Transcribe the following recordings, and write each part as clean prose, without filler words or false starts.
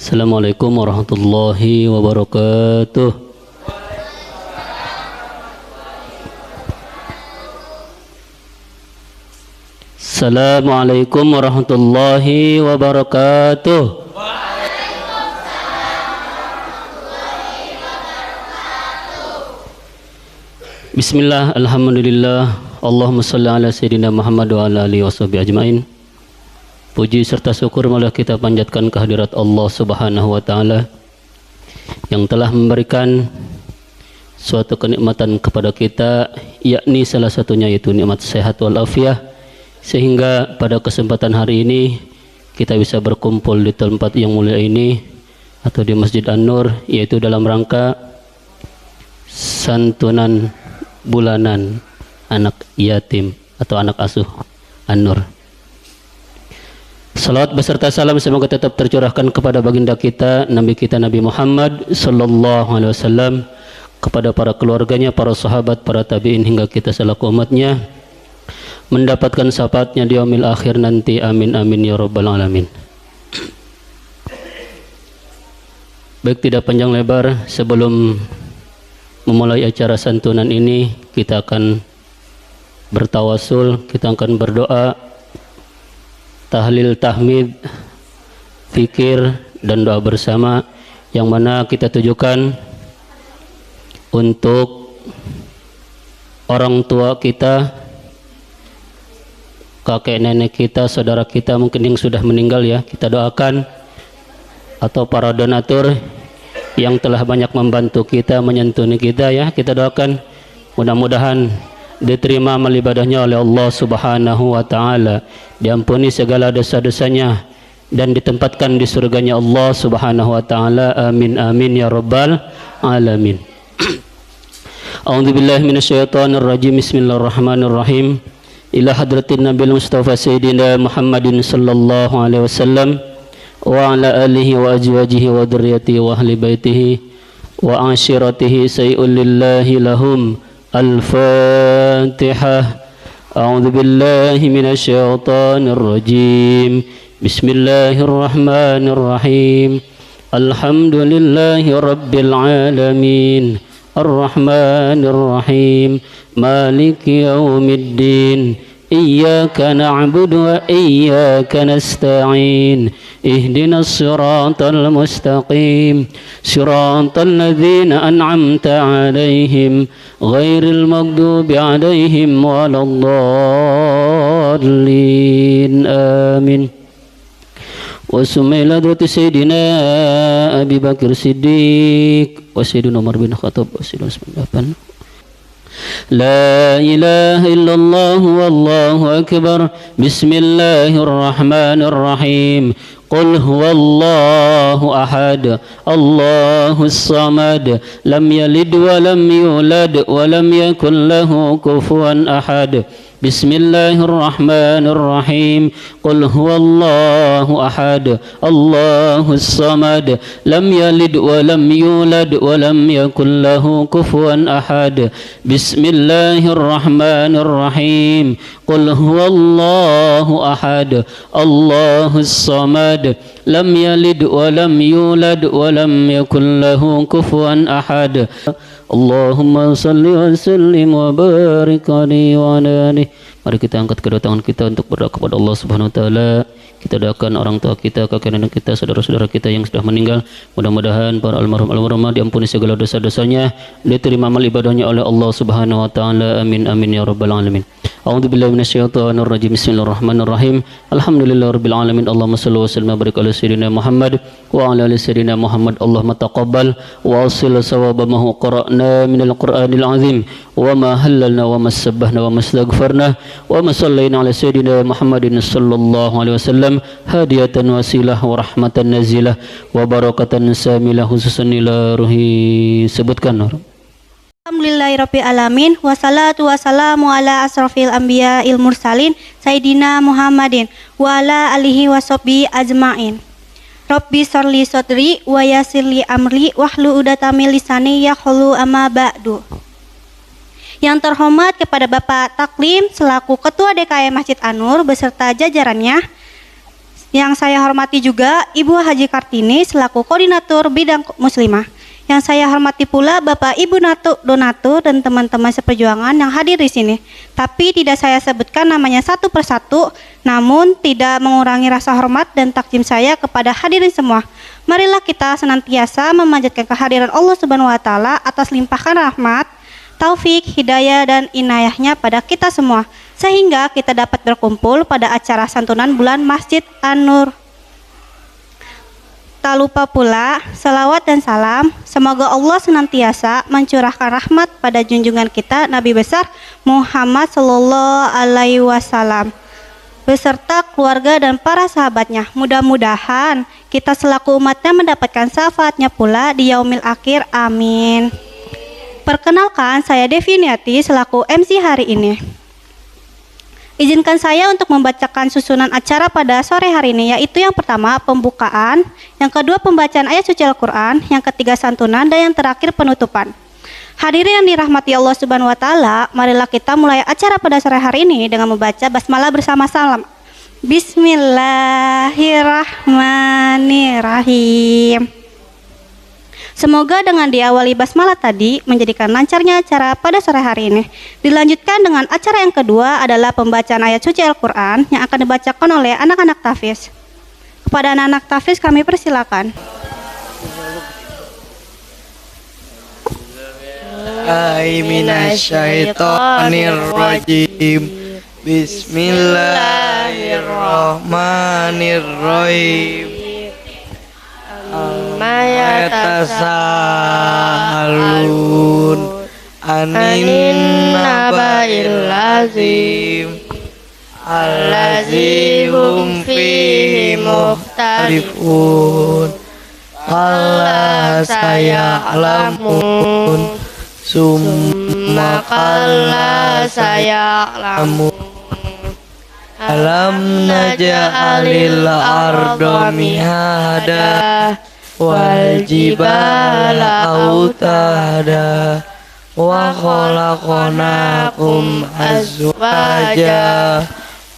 Assalamualaikum warahmatullahi wabarakatuh. Assalamualaikum warahmatullahi wabarakatuh. Bismillah, alhamdulillah, Allahumma salli ala sayyidina Muhammad wa ala alihi washabihi ajmain. Puji serta syukur malah kita panjatkan kehadirat Allah Subhanahu wa taala yang telah memberikan suatu kenikmatan kepada kita, yakni salah satunya yaitu nikmat sehat wal afiah, sehingga pada kesempatan hari ini kita bisa berkumpul di tempat yang mulia ini atau di Masjid An-Nur, yaitu dalam rangka santunan bulanan anak yatim atau anak asuh An-Nur. Salawat beserta salam semoga tetap tercurahkan kepada baginda kita, Nabi kita Nabi Muhammad sallallahu alaihi wasallam, kepada para keluarganya, para sahabat, para tabi'in hingga kita selaku umatnya mendapatkan syafaatnya di yaumil akhir nanti. Amin amin ya rabbal alamin. Baik, tidak panjang lebar, sebelum memulai acara santunan ini kita akan bertawasul, kita akan berdoa, tahlil, tahmid, fikir, dan doa bersama yang mana kita tujukan untuk orang tua kita, kakek nenek kita, saudara kita mungkin yang sudah meninggal, ya kita doakan, atau para donatur yang telah banyak membantu kita, menyantuni kita, ya kita doakan mudah-mudahan diterima amal ibadahnya oleh Allah Subhanahu wa taala, diampuni segala dosa-dosanya dan ditempatkan di surganya Allah Subhanahu wa taala. Amin amin ya rabbal alamin. A'udzubillahi minasyaitonir rajim. Bismillahirrahmanirrahim. Ila hadratin Nabil Mustafa Sayyidina Muhammadin sallallahu alaihi wasallam wa ala alihi wa azwajihi wa dzurriyyatihi wa ahli baitihi wa ashiratihi sayyul lillahi lahum. Al-Fatihah. A'udzu billahi minasy syaithanir rajim. Bismillahirrahmanirrahim. Alhamdulillahi rabbil alamin. Ar-Rahmanir Rahim. Maliki yaumiddin. Iyyaka na'budu wa iyyaka nasta'in. Ihdinas siratal mustaqim. Siratal ladzina an'amta 'alaihim ghairil maghdubi 'alaihim waladdallin. Amin. Wa sumaila hadrati sayyidina Abi Bakar Siddiq wa sayyidina Umar bin Khattab wa sayyidina Utsman. La ilaha illallah wallahu akbar. Bismillahirrahmanirrahim. Qul huwallahu ahad, Allahus samad, lam yalid wa lam yulad wa lam yakul lahu kufuwan ahad. Bismillahirrahmanirrahim. Qul huwallahu ahad, Allahus samad, lam yalid wa lam yulad wa lam yakul lahu kufuwan ahad. Bismillahirrahmanirrahim. Qul huwallahu ahad, Allahus samad, lam yalid wa lam yulad wa lam yakul lahu kufuwan ahad. Allahumma salli wa sallim wa barik alaihi wa ala alihi. Mari kita angkat kedua tangan kita untuk berdoa kepada Allah Subhanahu wa taala. Kita doakan orang tua kita, kakek nenek kita, saudara-saudara kita yang sudah meninggal. Mudah-mudahan para almarhum diampuni segala dosa-dosanya, diterima amal ibadahnya oleh Allah Subhanahu wa taala. Amin amin ya rabbal alamin. A'udzu billahi minasyaitonir rajim. Bismillahirrahmanirrahim. Alhamdulillahirabbil alamin. Allahumma shalli wa sallim wa barik ala sayyidina Muhammad wa ala ali sayyidina Muhammad. Allahumma taqabbal wa asil sawaba ma qara'na minal qur'anil azim wa ma halalna wa ma sabbahna wa ma astaghfarna wa ma sallayna ala sayyidina Muhammadin sallallahu alaihi wasallam hadiyatan wasilah wa rahmatan nazilah wa barakatan samilah khususan ila ruhi. Sebutkan. Alhamdulillahirabbil alamin wassalatu wassalamu ala asrofil anbiya il mursalin sayyidina Muhammadin wa ala alihi washabihi ajmain. Rabbi sholli sodri wa yassirli amri wahlul 'uqdatam min lisani yafqahu amma ba'du. Yang terhormat kepada Bapak Taklim selaku Ketua DKM Masjid An-Nur beserta jajarannya. Yang saya hormati juga Ibu Haji Kartini selaku Koordinator Bidang Muslimah. Yang saya hormati pula Bapak Ibu Donatur dan teman-teman seperjuangan yang hadir di sini. Tapi tidak saya sebutkan namanya satu persatu, namun tidak mengurangi rasa hormat dan takdim saya kepada hadirin semua. Marilah kita senantiasa memanjatkan kehadiran Allah Subhanahu wa taala atas limpahkan rahmat, taufik, hidayah dan inayahnya pada kita semua, sehingga kita dapat berkumpul pada acara santunan bulan Masjid An-Nur. Tak lupa pula salawat dan salam semoga Allah senantiasa mencurahkan rahmat pada junjungan kita Nabi besar Muhammad Sallallahu Alaihi Wasallam beserta keluarga dan para sahabatnya. Mudah-mudahan kita selaku umatnya mendapatkan syafaatnya pula di yaumil akhir. Amin. Perkenalkan, saya Devi Niati selaku MC hari ini. Izinkan saya untuk membacakan susunan acara pada sore hari ini, yaitu yang pertama pembukaan, yang kedua pembacaan ayat suci Al-Quran, yang ketiga santunan, dan yang terakhir penutupan. Hadirin yang dirahmati Allah Subhanahu wa taala, marilah kita mulai acara pada sore hari ini dengan membaca basmalah bersama-sama. Bismillahirrahmanirrahim. Semoga dengan diawali basmalah tadi menjadikan lancarnya acara pada sore hari ini. Dilanjutkan dengan acara yang kedua adalah pembacaan ayat suci Al-Quran yang akan dibacakan oleh anak-anak tahfiz. Kepada anak-anak tahfiz kami persilakan. Minasyaitonirrajim. Bismillahirrahmanirrahim. Yatasalun anin naba'il azim allazi hum fihi mukhtalifun alla saya'lamun summa qalla saya'lamun alam naj'alil arda mihada wal jibala autada wa khalaqnakum azwaja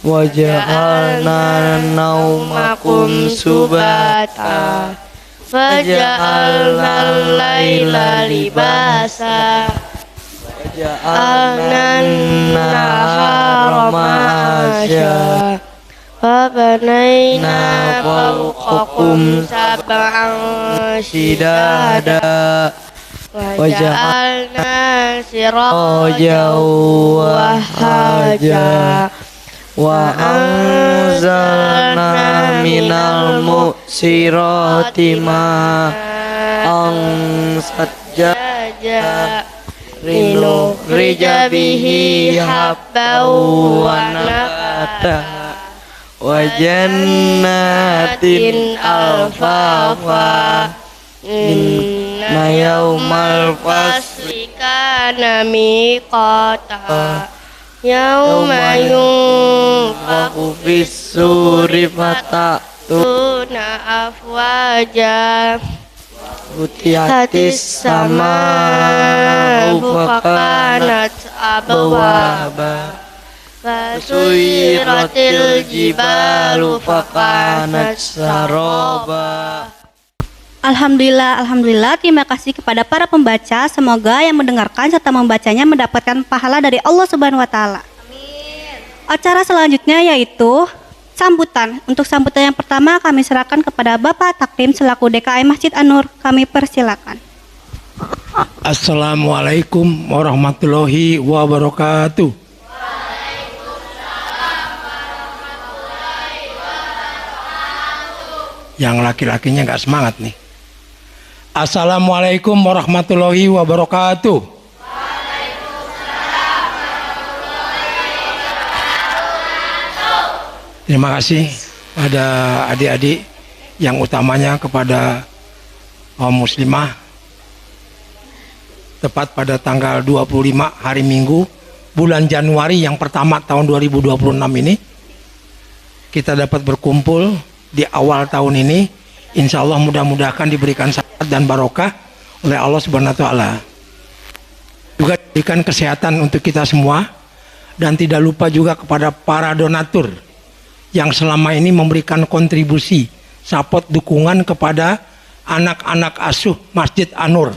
wa ja'alna naumakum subata faja'alna al-laila libasa ja'alna an-nahara ma'asya wa banayna fawqakum sab'an shidada wa ja'alna sirajan wa haja wa anzalna minal mu'sirati ma'an sajjaja linukhrija bihi habban wa nabata wa jannatin alfafa inna yawmal fasli kana miqata yawma yunfakhu fis-suri fatatuna afwaja Futihatis sama fakanat abwaba Fasuyiratil jibalu fakanat saroba. Alhamdulillah, alhamdulillah. Terima kasih kepada para pembaca. Semoga yang mendengarkan serta membacanya mendapatkan pahala dari Allah Subhanahu wa taala. Amin. Acara selanjutnya yaitu sambutan. Untuk sambutan yang pertama kami serahkan kepada Bapak Taklim selaku DKM Masjid An-Nur. Kami persilakan. Assalamualaikum warahmatullahi wabarakatuh. Yang laki-lakinya nggak semangat nih. Assalamualaikum warahmatullahi wabarakatuh. Terima kasih pada adik-adik, yang utamanya kepada kaum muslimah. Tepat pada tanggal 25 hari Minggu bulan Januari yang pertama tahun 2026 ini, kita dapat berkumpul di awal tahun ini Insya Allah mudah-mudahan diberikan sehat dan barokah oleh Allah Subhanahu wa taala. Juga diberikan kesehatan untuk kita semua, dan tidak lupa juga kepada para donatur yang selama ini memberikan kontribusi, support, dukungan kepada anak-anak asuh Masjid An-Nur.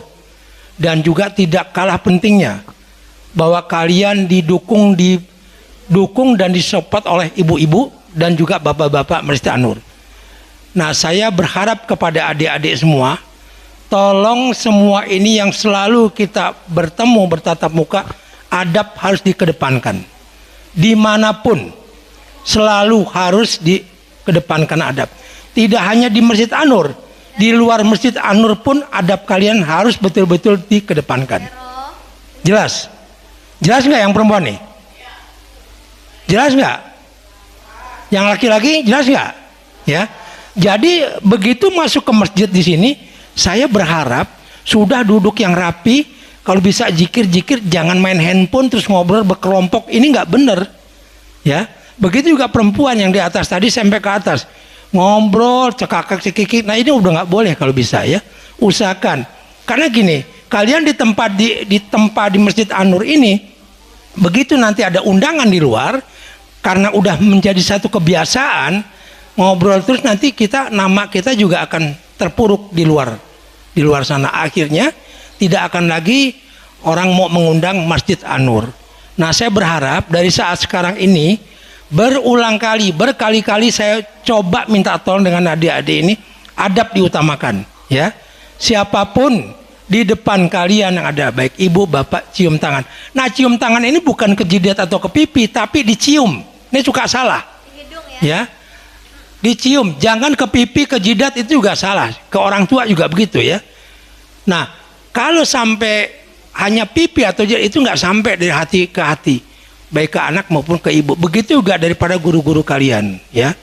Dan juga tidak kalah pentingnya bahwa kalian didukung dan disupport oleh ibu-ibu dan juga bapak-bapak Masjid An-Nur. Nah, saya berharap kepada adik-adik semua, tolong semua ini yang selalu kita bertemu bertatap muka, adab harus dikedepankan. Dimanapun selalu harus dikedepankan adab. Tidak hanya di Masjid An-Nur, di luar Masjid An-Nur pun adab kalian harus betul-betul dikedepankan. Jelas? Jelas nggak yang perempuan nih? Jelas nggak? Yang laki-laki jelas nggak? Ya. Jadi begitu masuk ke masjid di sini, saya berharap sudah duduk yang rapi. Kalau bisa zikir-zikir, jangan main handphone terus ngobrol berkelompok. Ini nggak bener. Ya. Begitu juga perempuan yang di atas tadi sampai ke atas ngobrol cekakak-cekikik. Nah, ini udah nggak boleh kalau bisa ya. Usahakan. Karena gini, kalian di tempat di Masjid An-Nur ini, begitu nanti ada undangan di luar, karena udah menjadi satu kebiasaan ngobrol terus, nanti nama kita juga akan terpuruk di luar sana. Akhirnya tidak akan lagi orang mau mengundang Masjid An-Nur. Nah, saya berharap dari saat sekarang ini berkali-kali saya coba minta tolong dengan adik-adik ini, adab diutamakan ya. Siapapun di depan kalian yang ada, baik ibu bapak, cium tangan. Nah, cium tangan ini bukan ke jidat atau ke pipi, tapi dicium. Ini suka salah ya. Dicium, jangan ke pipi, ke jidat, itu juga salah. Ke orang tua juga begitu ya. Nah, kalau sampai hanya pipi atau jidat, itu nggak sampai dari hati ke hati, baik ke anak maupun ke ibu. Begitu juga daripada guru-guru kalian ya.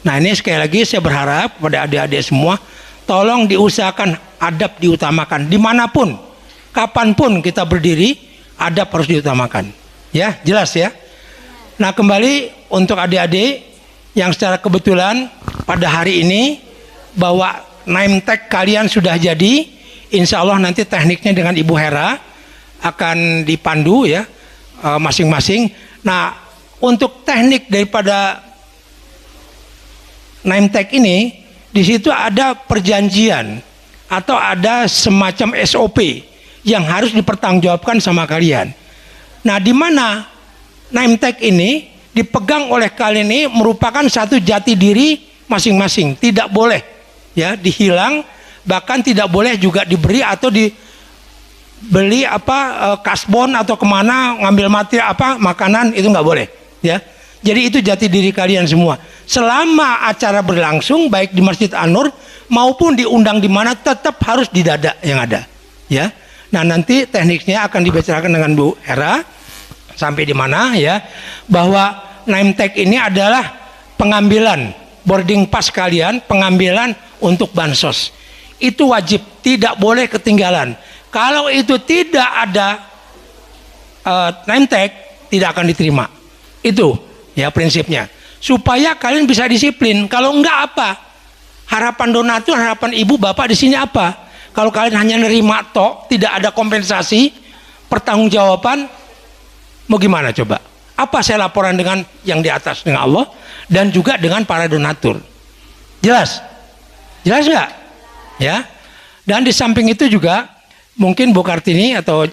Nah, ini sekali lagi saya berharap pada adik-adik semua, tolong diusahakan adab diutamakan dimanapun, kapanpun kita berdiri, adab harus diutamakan ya. Jelas ya. Nah, kembali untuk adik-adik yang secara kebetulan pada hari ini bahwa name tag kalian sudah jadi, insya Allah nanti tekniknya dengan Ibu Hera akan dipandu ya masing-masing. Nah, untuk teknik daripada name tag ini, di situ ada perjanjian atau ada semacam SOP yang harus dipertanggungjawabkan sama kalian. Nah, di mana name tag ini dipegang oleh kalian ini merupakan satu jati diri masing-masing, tidak boleh ya dihilang, bahkan tidak boleh juga diberi atau dibeli kasbon atau kemana ngambil material makanan, itu nggak boleh ya. Jadi itu jati diri kalian semua. Selama acara berlangsung baik di Masjid An-Nur maupun diundang di mana, tetap harus di dada yang ada ya. Nah, nanti tekniknya akan dibicarakan dengan Bu Hera sampai di mana ya, bahwa name tag ini adalah pengambilan boarding pass kalian, pengambilan untuk bansos. Itu wajib, tidak boleh ketinggalan. Kalau itu tidak ada name tag, tidak akan diterima. Itu ya prinsipnya. Supaya kalian bisa disiplin. Kalau enggak apa? Harapan donatur, harapan ibu bapak di sini apa? Kalau kalian hanya nerima tok, tidak ada kompensasi, pertanggungjawaban, mau gimana coba? Apa saya laporan dengan yang di atas, dengan Allah dan juga dengan para donatur? Jelas? Jelas nggak? Ya. Dan di samping itu juga mungkin Bu Kartini atau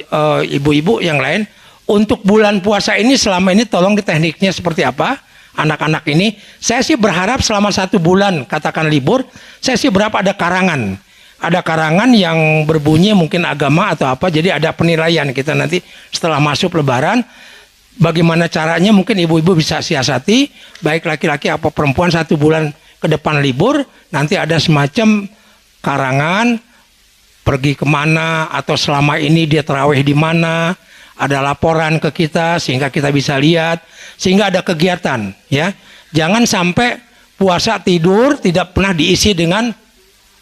ibu-ibu yang lain, untuk bulan puasa ini selama ini tolong di tekniknya seperti apa? Anak-anak ini, saya sih berharap selama 1 bulan katakan libur, saya sih berharap ada karangan. Ada karangan yang berbunyi mungkin agama atau apa, jadi ada penilaian kita nanti setelah masuk Lebaran. Bagaimana caranya mungkin ibu-ibu bisa siasati, baik laki-laki atau perempuan, 1 bulan ke depan libur, nanti ada semacam karangan, pergi kemana, atau selama ini dia tarawih di mana, ada laporan ke kita sehingga kita bisa lihat, sehingga ada kegiatan ya. Jangan sampai puasa tidur tidak pernah diisi dengan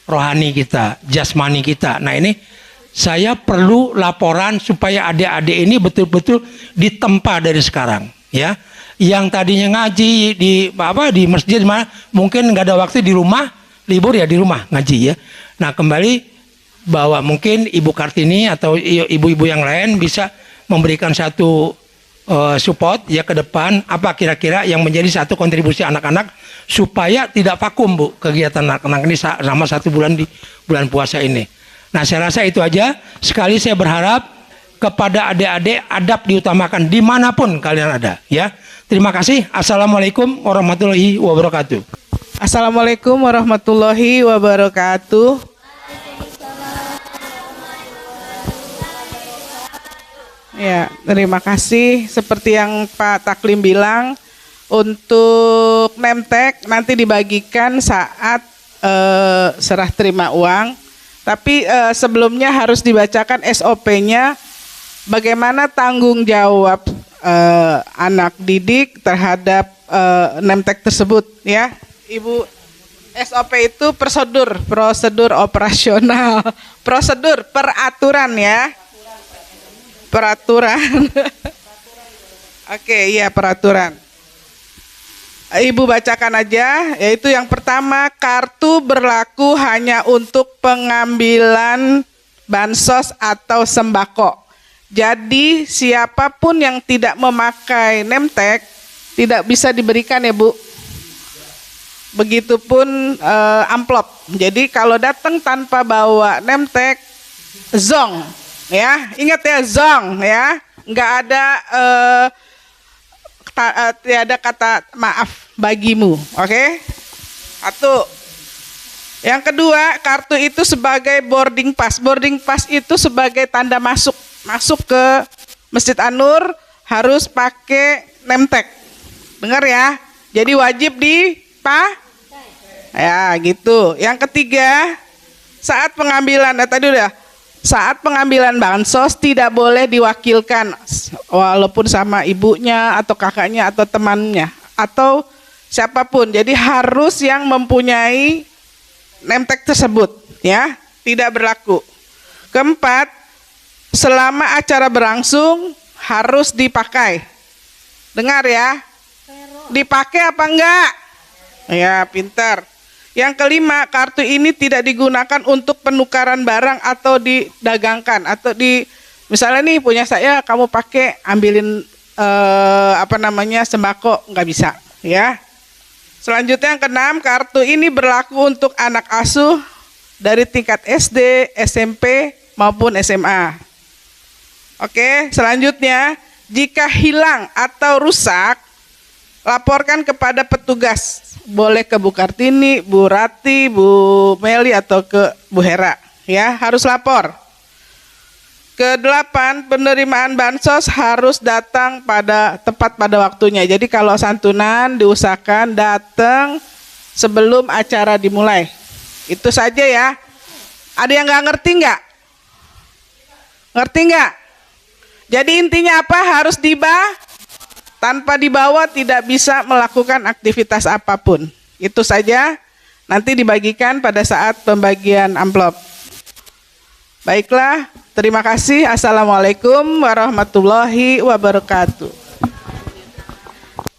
rohani kita, jasmani kita. Nah, ini saya perlu laporan supaya adik-adik ini betul-betul ditempa dari sekarang ya. Yang tadinya ngaji di masjid mana, mungkin nggak ada waktu di rumah, libur ya di rumah ngaji ya. Nah kembali bahwa mungkin Ibu Kartini atau ibu-ibu yang lain bisa memberikan satu support ya ke depan, apa kira-kira yang menjadi satu kontribusi anak-anak supaya tidak vakum Bu kegiatan anak-anak ini selama 1 bulan di bulan puasa ini. Nah saya rasa itu aja. Sekali saya berharap kepada adik-adik adab diutamakan dimanapun kalian ada ya. Terima kasih. Assalamualaikum warahmatullahi wabarakatuh. Assalamualaikum warahmatullahi wabarakatuh. Ya, terima kasih. Seperti yang Pak Taklim bilang, untuk nemtek nanti dibagikan saat serah terima uang. Tapi sebelumnya harus dibacakan SOP-nya, bagaimana tanggung jawab anak didik terhadap nemtek tersebut, ya, Ibu. SOP itu prosedur operasional, prosedur peraturan ya. Peraturan. Oke, iya peraturan. Ibu bacakan aja, yaitu yang pertama, kartu berlaku hanya untuk pengambilan bansos atau sembako. Jadi siapapun yang tidak memakai nemtek tidak bisa diberikan ya Bu. Begitupun amplop. Jadi kalau datang tanpa bawa nemtek, zong. Ya, ingat ya, zong ya, nggak ada tiada kata maaf bagimu, oke? Satu. Yang kedua, kartu itu sebagai boarding pass. Boarding pass itu sebagai tanda masuk ke Masjid An-Nur harus pakai nemtek. Dengar ya? Jadi wajib ya gitu. Yang ketiga, saat pengambilan saat pengambilan bansos tidak boleh diwakilkan walaupun sama ibunya atau kakaknya atau temannya atau siapapun. Jadi harus yang mempunyai nemtek tersebut ya, tidak berlaku. Keempat, selama acara berlangsung harus dipakai. Dengar ya. Dipakai apa enggak? Ya, pintar. Yang kelima, kartu ini tidak digunakan untuk penukaran barang atau didagangkan atau misalnya nih punya saya, kamu pakai ambilin sembako, nggak bisa ya. Selanjutnya yang keenam, kartu ini berlaku untuk anak asuh dari tingkat SD, SMP maupun SMA. Oke, selanjutnya jika hilang atau rusak, laporkan kepada petugas. Boleh ke Bu Kartini, Bu Rati, Bu Meli atau ke Bu Hera ya, harus lapor. Kedelapan, penerimaan bansos harus datang tepat pada waktunya. Jadi kalau santunan diusahakan datang sebelum acara dimulai. Itu saja ya. Ada yang nggak ngerti nggak? Ngerti nggak? Jadi intinya apa? Harus tanpa dibawa tidak bisa melakukan aktivitas apapun. Itu saja, nanti dibagikan pada saat pembagian amplop. Baiklah, terima kasih. Assalamualaikum warahmatullahi wabarakatuh.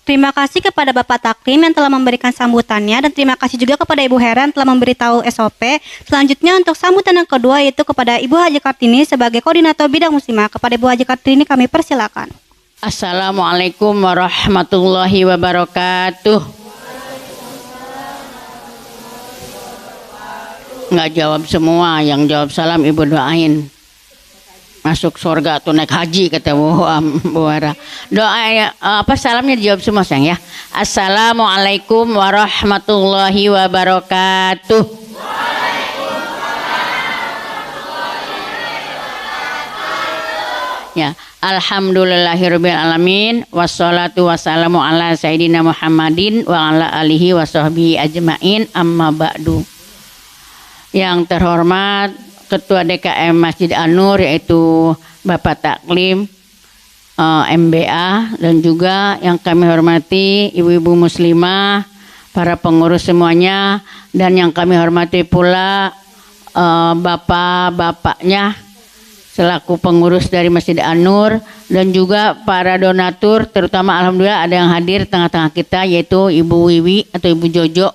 Terima kasih kepada Bapak Taklim yang telah memberikan sambutannya, dan terima kasih juga kepada Ibu Heran telah memberitahu SOP. Selanjutnya untuk sambutan yang kedua yaitu kepada Ibu Haji Kartini sebagai koordinator bidang muslimah. Kepada Ibu Haji Kartini kami persilakan. Assalamualaikum warahmatullahi wabarakatuh. Nggak jawab semua, yang jawab salam ibu doain masuk surga atau naik haji kata Bu Hara. Doa salamnya dijawab semua sayang ya. Assalamualaikum warahmatullahi wabarakatuh. Ya, alhamdulillahirabbil alamin wassalatu wassalamu ala sayyidina Muhammadin wa ala alihi washabbihi ajmain, amma ba'du. Yang terhormat Ketua DKM Masjid An-Nur yaitu Bapak Taklim MBA, dan juga yang kami hormati ibu-ibu muslimah, para pengurus semuanya, dan yang kami hormati pula bapak-bapaknya selaku pengurus dari Masjid An-Nur, dan juga para donatur, terutama alhamdulillah ada yang hadir tengah-tengah kita yaitu Ibu Wiwi atau Ibu Jojo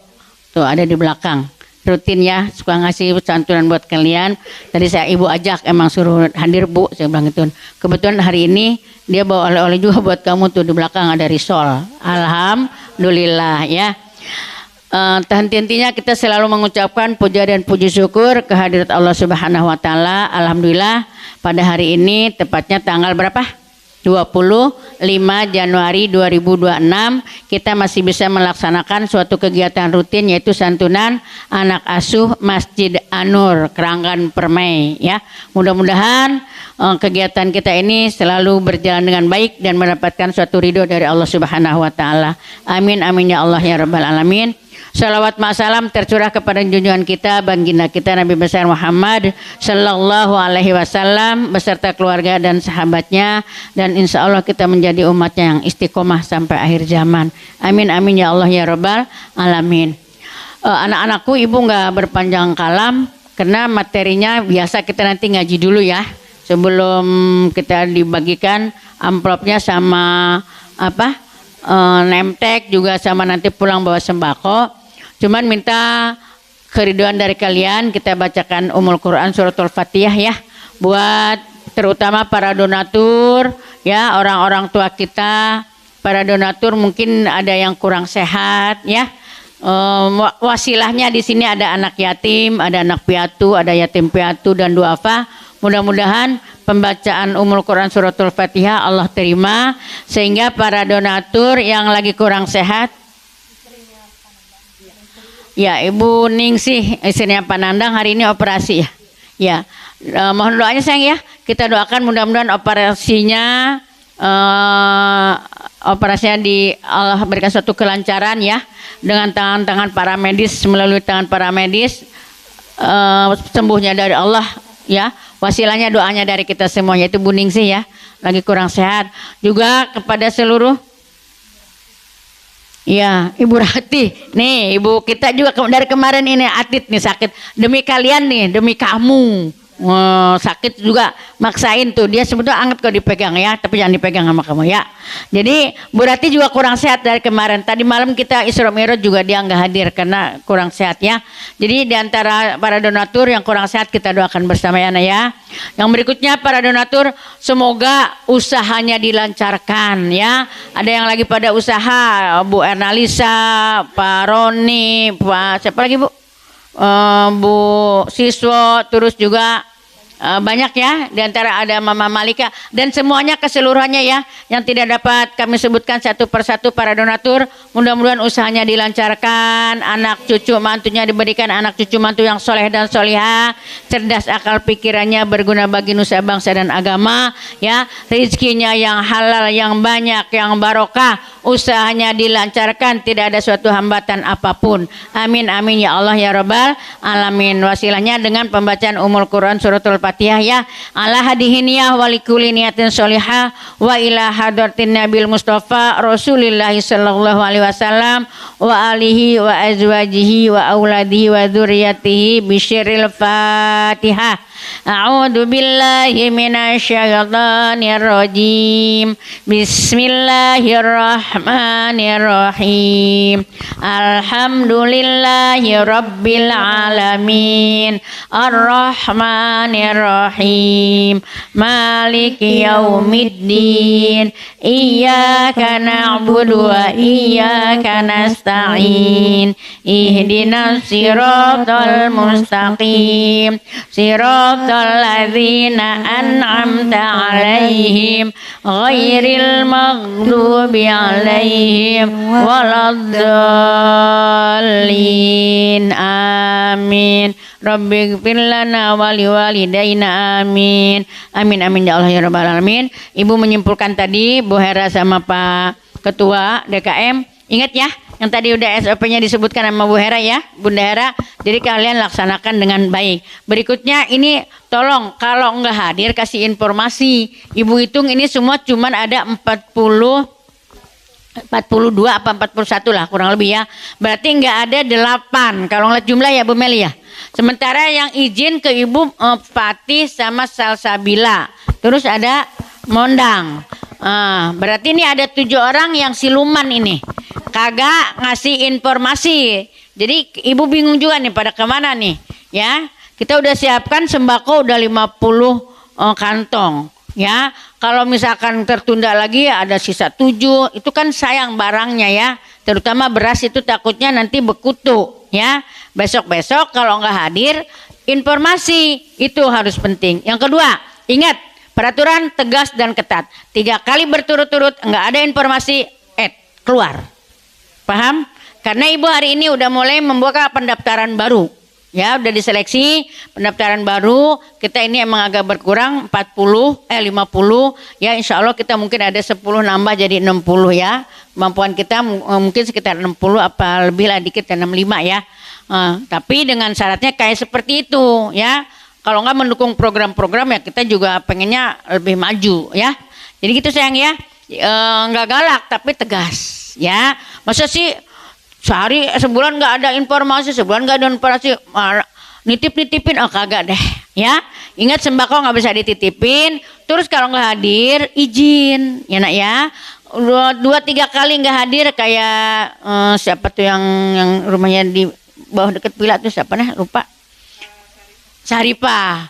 tuh ada di belakang. rutin ya, suka ngasih santunan buat kalian. Tadi saya ibu ajak, emang suruh hadir Bu, saya bilang gitu. Kebetulan hari ini dia bawa oleh-oleh juga buat kamu tuh, di belakang ada risol. Alhamdulillah ya. Henti-hentinya kita selalu mengucapkan puja dan puji syukur kehadirat Allah Subhanahu wa taala. Alhamdulillah pada hari ini tepatnya tanggal berapa? 25 Januari 2026 kita masih bisa melaksanakan suatu kegiatan rutin, yaitu santunan anak asuh Masjid An-Nur Keranggan Permai ya. Mudah-mudahan kegiatan kita ini selalu berjalan dengan baik dan mendapatkan suatu ridho dari Allah Subhanahu wa taala. Amin amin ya Allah ya rabbal alamin. Salawat ma'asalam tercurah kepada junjungan kita, baginda kita Nabi besar Muhammad sallallahu alaihi wasallam beserta keluarga dan sahabatnya, dan insya Allah kita menjadi umatnya yang istiqomah sampai akhir zaman. Amin amin ya Allah ya rabbal alamin. Anak-anakku, ibu nggak berpanjang kalam karena materinya biasa kita nanti ngaji dulu ya, sebelum kita dibagikan amplopnya sama nemtek juga, sama nanti pulang bawa sembako. Cuman minta keriduan dari kalian, kita bacakan Ummul Quran suratul Fatihah ya, buat terutama para donatur ya, orang-orang tua kita, para donatur mungkin ada yang kurang sehat ya. Wasilahnya di sini ada anak yatim, ada anak piatu, ada yatim piatu dan duafa. Mudah-mudahan pembacaan Ummul Quran suratul Fatihah Allah terima, sehingga para donatur yang lagi kurang sehat ya, Ibu Ningsih istrinya Pak Nandang hari ini operasi ya. Ya, mohon doanya sayang ya. Kita doakan mudah-mudahan operasinya Allah berikan suatu kelancaran ya, dengan tangan-tangan para medis, melalui tangan para medis, sembuhnya dari Allah ya. Wasilahnya doanya dari kita semua, yaitu Bu Ningsih ya, lagi kurang sehat. Juga kepada seluruh ya, Ibu Rati, nih ibu kita juga dari kemarin ini Atit nih sakit, demi kalian nih, demi kamu. Sakit juga maksain tuh, dia sebetulnya anget kok dipegang ya, tapi jangan dipegang sama kamu ya. Jadi Bu Rati juga kurang sehat dari kemarin. Tadi malam kita Isra Mi'raj juga dia nggak hadir karena kurang sehat ya. Jadi diantara para donatur yang kurang sehat kita doakan bersama ya, ya. Yang berikutnya para donatur semoga usahanya dilancarkan ya. Ada yang lagi pada usaha, Bu Ernalisa, Pak Roni, Pak siapa lagi Bu? Bu Siswo, terus juga banyak ya, diantara ada Mama Malika dan semuanya keseluruhannya ya, yang tidak dapat kami sebutkan satu persatu para donatur. Mudah-mudahan usahanya dilancarkan, anak cucu mantunya diberikan anak cucu mantu yang soleh dan solihah, cerdas akal pikirannya, berguna bagi nusa bangsa dan agama ya, rezekinya yang halal, yang banyak, yang barokah, usahanya dilancarkan, tidak ada suatu hambatan apapun. Amin amin ya Allah ya rabbal alamin. Wasilahnya dengan pembacaan Ummul Quran suratul Fatihah ya, ala hadihiniyah walikuli niatin sholihah wa ila hadratin nabil mustafa rasulillah sallallahu alaihi wasallam wa alihi wa azwajihi wa auladihi wa dzurriyyatihi bisyiril Fatihah. A'udzu billahi minasyaitonir rajim. Bismillahirrahmanirrahim. Alhamdulillahi rabbil alamin. Arrahmanirrahim. Maliki yaumiddin. Iyyaka na'budu wa iyyaka nasta'in. Ihdinas siratal mustaqim. Siratal ladzina an'amta 'alaihim ghairil maghdubi 'alaihim waladdallin. Amin. Rabbighfir lana wa liwalidayna amin. Amin amin ya Allah ya rabbal alamin. Ibu menyimpulkan tadi Bu Hera sama Pak Ketua DKM, ingat ya yang tadi udah SOP-nya disebutkan sama Bu Hera ya, Bunda Hera. Jadi kalian laksanakan dengan baik. Berikutnya ini tolong kalau nggak hadir kasih informasi. Ibu hitung ini semua cuman ada 42 apa 41 lah kurang lebih ya. Berarti nggak ada 8 kalau ngeliat jumlah ya Bu Meli ya. Sementara yang izin ke Ibu Fatih sama Salsabila. Terus ada Mondang. Berarti ini ada 7 orang yang siluman ini. Kagak ngasih informasi. Jadi ibu bingung juga nih pada kemana nih ya. Kita udah siapkan sembako udah 50 kantong ya. Kalau misalkan tertunda lagi ada sisa 7, itu kan sayang barangnya ya. Terutama beras itu takutnya nanti bekutu ya. Besok-besok kalau nggak hadir, informasi itu harus penting. Yang kedua, ingat peraturan tegas dan ketat. 3 kali berturut-turut nggak ada informasi, keluar. Paham? Karena ibu hari ini udah mulai membuka pendaftaran baru. Ya, udah diseleksi pendaftaran baru. Kita ini emang agak berkurang 50 ya, insya Allah kita mungkin ada 10 nambah jadi 60 ya. Kemampuan kita mungkin sekitar 60 apa lebih lah dikit ya 65 ya. Tapi dengan syaratnya kayak seperti itu ya. Kalau nggak mendukung program-program ya kita juga pengennya lebih maju ya. Jadi gitu sayang ya. Nggak galak tapi tegas ya. Masa sih sehari sebulan nggak ada informasi, sebulan nggak ada informasi, nitipin kagak deh ya. Ingat sembako nggak bisa dititipin. Terus kalau nggak hadir izin ya nak ya. 2-3 kali nggak hadir kayak siapa tuh yang rumahnya di bawah deket Pila tuh siapa nah lupa. Saripah.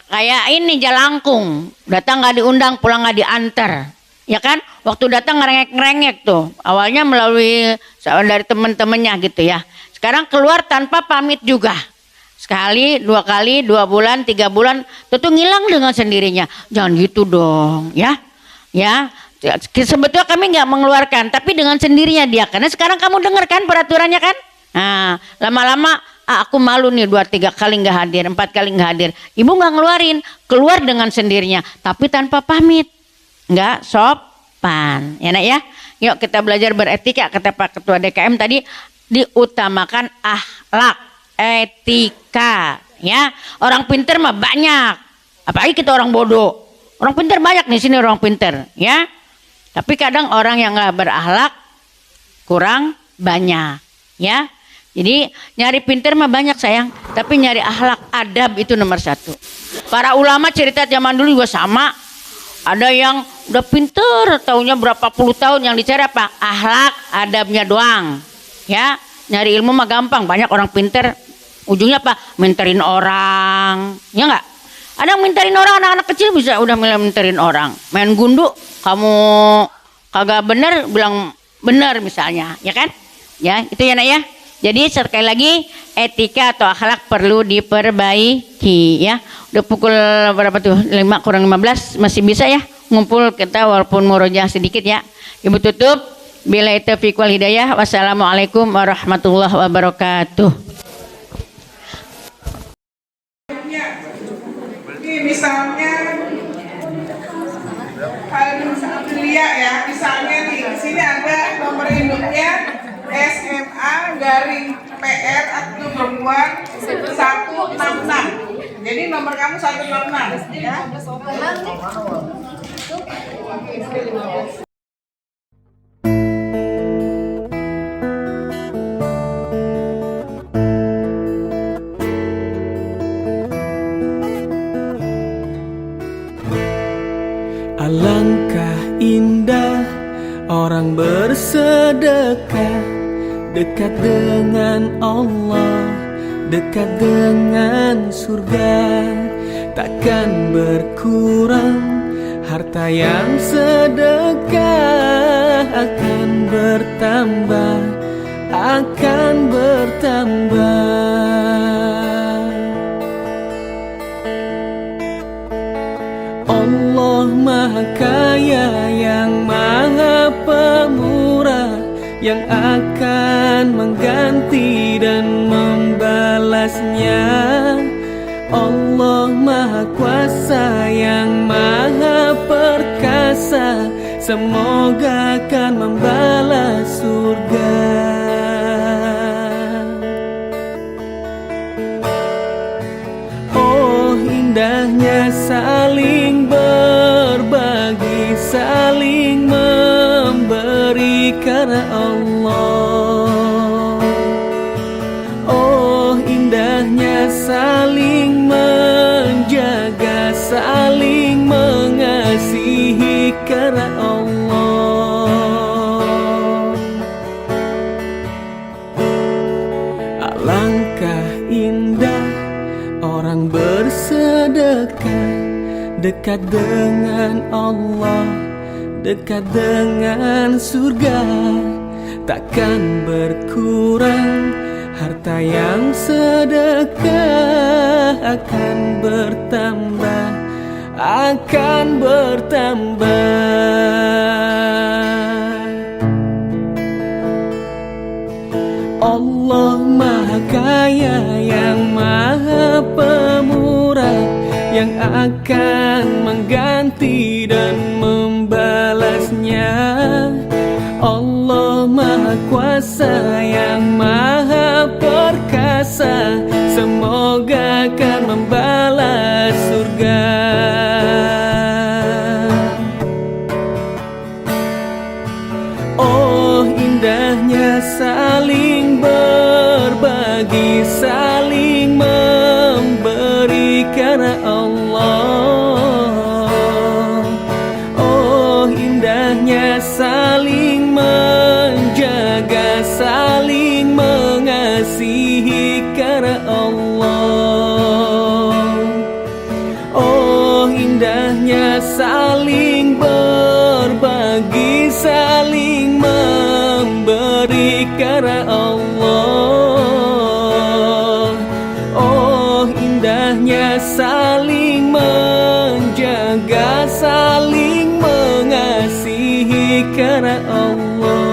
Kayak ini Jalangkung, datang nggak diundang, pulang nggak diantar, ya kan? Waktu datang ngerengek-ngerengek tuh, awalnya melalui dari temen-temennya gitu ya. Sekarang keluar tanpa pamit juga, sekali, 2 kali, 2 bulan, 3 bulan, tentu ngilang dengan sendirinya. Jangan gitu dong, ya. Sebetulnya kami nggak mengeluarkan, tapi dengan sendirinya dia. Karena sekarang kamu dengar kan peraturannya kan? Nah, lama-lama aku malu nih 2-3 kali nggak hadir, 4 kali nggak hadir. Ibu nggak ngeluarin, keluar dengan sendirinya, tapi tanpa pamit, nggak sopan, ya nak ya. Yuk kita belajar beretika, kata Pak Ketua DKM tadi, diutamakan akhlak, etika, ya. Orang pinter mah banyak, apalagi kita orang bodoh. Orang pinter banyak di sini orang pinter, ya. Tapi kadang orang yang nggak berakhlak kurang banyak, ya. Jadi nyari pinter mah banyak sayang, tapi nyari akhlak adab itu nomor 1. Para ulama cerita zaman dulu juga sama. Ada yang udah pinter, taunya berapa puluh tahun, yang dicari apa? Akhlak adabnya doang. Ya, nyari ilmu mah gampang, banyak orang pinter. Ujungnya apa? Minterin orang, ya enggak? Ada yang minterin orang, anak-anak kecil bisa udah mulai minterin orang. Main gundu, kamu kagak bener, bilang bener misalnya, ya kan? Ya, itu ya nak ya. Jadi sekali lagi etika atau akhlak perlu diperbaiki ya. Udah pukul berapa tuh? 5 kurang 15 masih bisa ya ngumpul kita walaupun murojaah sedikit ya. Ibu tutup. Billahi taufiq wal hidayah. Wassalamualaikum warahmatullahi wabarakatuh. Ini misalnya kalian bisa ambil lihat ya. Misalnya nih di sini ada nomor induknya SMA garing PR Aktu Perempuan 166. Jadi nomor kamu 166 ya. Alangkah indah orang bersedekah, dekat dengan Allah, dekat dengan surga. Takkan berkurang harta yang sedekah, akan bertambah, akan bertambah. Allah Maha Kaya yang Maha Pemurah, yang akan mengganti dan membalasnya. Allah Maha Kuasa yang Maha Perkasa, semoga akan membalas surga. Oh indahnya saling berbagi, saling memberi karena Allah. Oh indahnya saling menjaga, saling mengasihi karena Allah. bersedekah, dekat dengan Allah, dekat dengan surga. Takkan berkurang harta yang sedekah, akan bertambah, akan bertambah. Allah Maha Kaya yang Maha Pemurah, yang akan mengganti dan membalasnya. Allah Maha Kuasa yang Maha Perkasa, semoga akan membalas surga. Oh indahnya saling berbagi, saling memberi karena Allah. Oh indahnya saling menjaga, saling mengasihi karena Allah. Oh indahnya saling berbagi, saling memberi karena Allah. Oh indahnya saling menjaga, saling mengasihi karena Allah.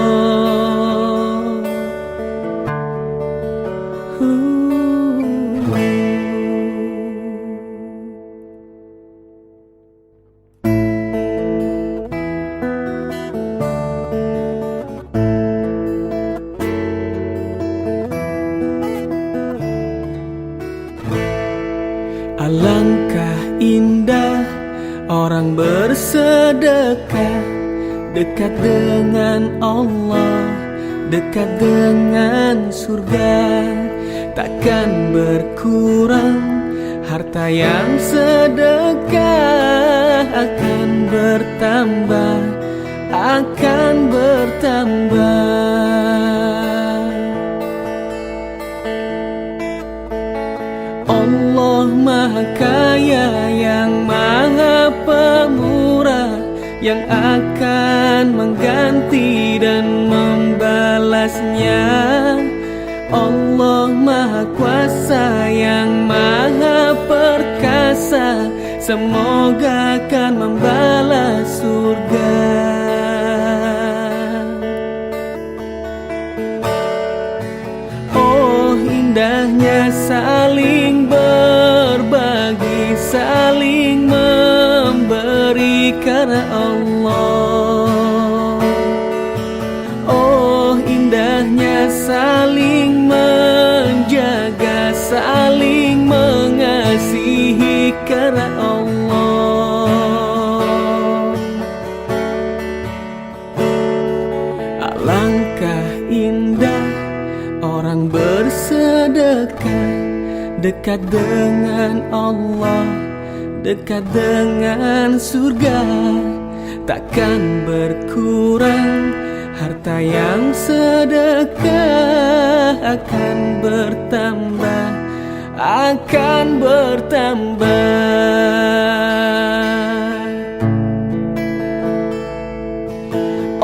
Alangkah indah orang bersedekah, dekat dengan Allah, dekat dengan surga. Takkan berkurang harta yang sedekah, akan bertambah, akan bertambah. Allah Maha Kaya yang Maha Pemurah, yang akan mengganti dan membalasnya. Allah Maha Kuasa yang Maha Perkasa, semoga akan membalas surga. Oh indahnya saling berbagi, saling memberi karena Allah. Oh indahnya saling menjaga, saling mengasihi karena Allah. Alangkah indah orang bersedekah, dekat dengan Allah, dekat dengan surga. Takkan berkurang harta yang sedekah, akan bertambah, akan bertambah.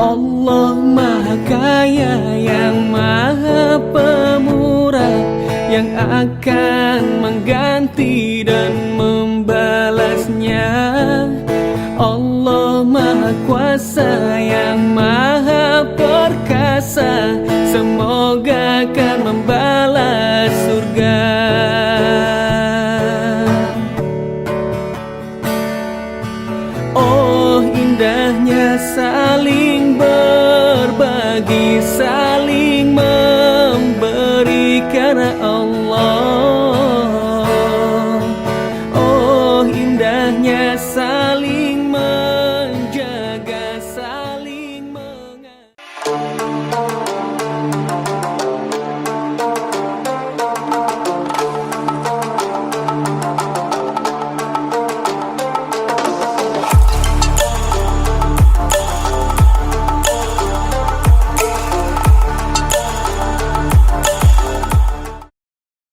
Allah Maha Kaya yang Maha Pemurah, yang akan mengganti dan membalasnya. Allah Maha Kuasa yang Maha Perkasa, semoga akan membalas surga. Oh indahnya saling